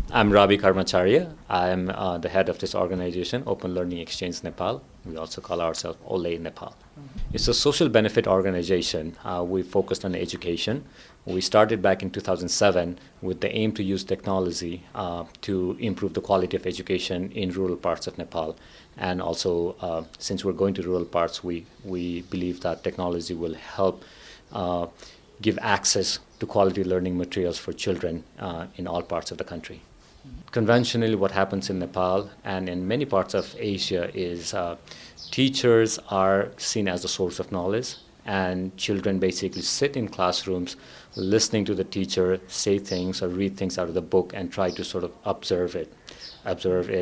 I'm Rabi Karmacharya. I'm the head of this organization, Open Learning Exchange Nepal. We also call ourselves OLE Nepal. It's a social benefit organization. We focused on education. We started back in 2007 with the aim to use technology to improve the quality of education in rural parts of Nepal. And also, since we're going to rural parts, we believe that technology will help give access to quality learning materials for children in all parts of the country. Conventionally, what happens in Nepal and in many parts of Asia is teachers are seen as a source of knowledge, and children basically sit in classrooms listening to the teacher say things or read things out of the book and try to sort of observe it,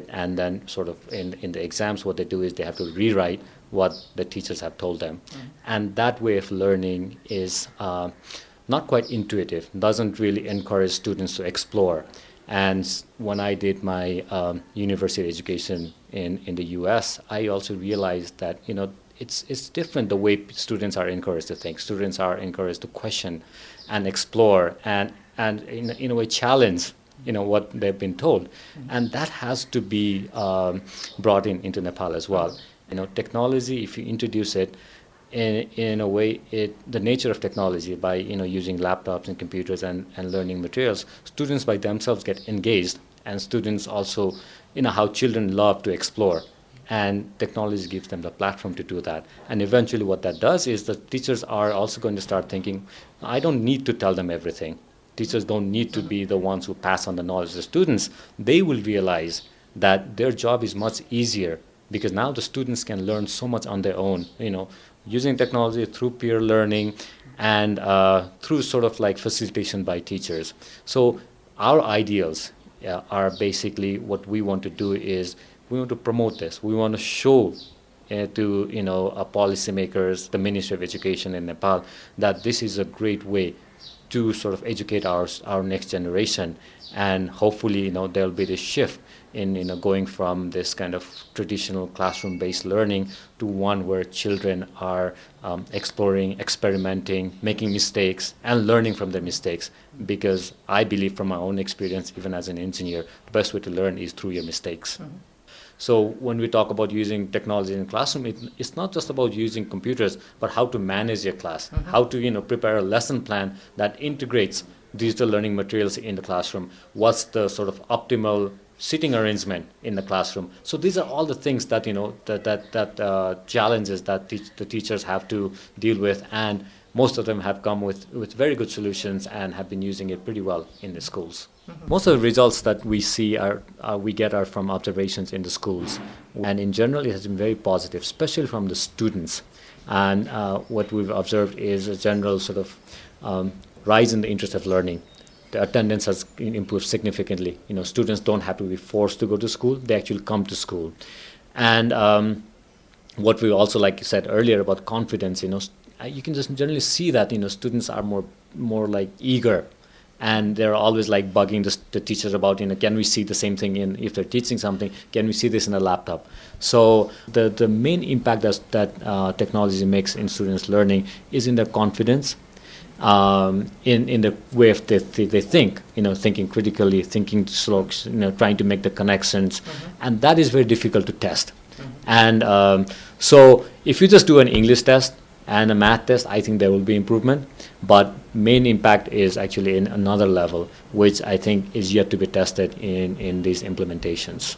and then sort of in the exams what they do is they have to rewrite what the teachers have told them. And that way of learning is not quite intuitive, doesn't really encourage students to explore. And when I did my university education in the U.S., I also realized that it's different the way students are encouraged to think. Students are encouraged to question and explore and in a way challenge what they've been told, and that has to be brought into Nepal as well. Technology, if you introduce it in a way, the nature of technology by using laptops and computers and learning materials, students by themselves get engaged, and students also how children love to explore, and technology gives them the platform to do that. And eventually what that does is the teachers are also going to start thinking, I don't need to tell them everything. Teachers don't need to be the ones who pass on the knowledge to students. They will realize that their job is much easier because now the students can learn so much on their own, using technology through peer learning and through sort of like facilitation by teachers. So our ideals are basically what we want to do is we want to promote this. We want to show to policymakers, the Ministry of Education in Nepal, that this is a great way to sort of educate our next generation, and hopefully there'll be this shift in going from this kind of traditional classroom-based learning to one where children are exploring, experimenting, making mistakes, and learning from their mistakes. Because I believe from my own experience, even as an engineer, the best way to learn is through your mistakes. So when we talk about using technology in the classroom, it's not just about using computers, but how to manage your class, how to prepare a lesson plan that integrates digital learning materials in the classroom. What's the sort of optimal sitting arrangement in the classroom? So these are all the things that challenges that the teachers have to deal with, and most of them have come with very good solutions and have been using it pretty well in the schools. Most of the results that we see we get are from observations in the schools, and in general it has been very positive, especially from the students. And what we've observed is a general sort of rise in the interest of learning. The attendance has improved significantly. Students don't have to be forced to go to school; they actually come to school. And what we also, like you said earlier about confidence, you can just generally see that students are more like eager, and they're always like bugging the teachers about can we see the same thing if they're teaching something, can we see this in a laptop? So the main impact that technology makes in students' learning is in their confidence, in the way of they think, thinking critically, thinking slow, trying to make the connections, and that is very difficult to test. And so if you just do an English test and a math test, I think there will be improvement. But main impact is actually in another level, which I think is yet to be tested in these implementations.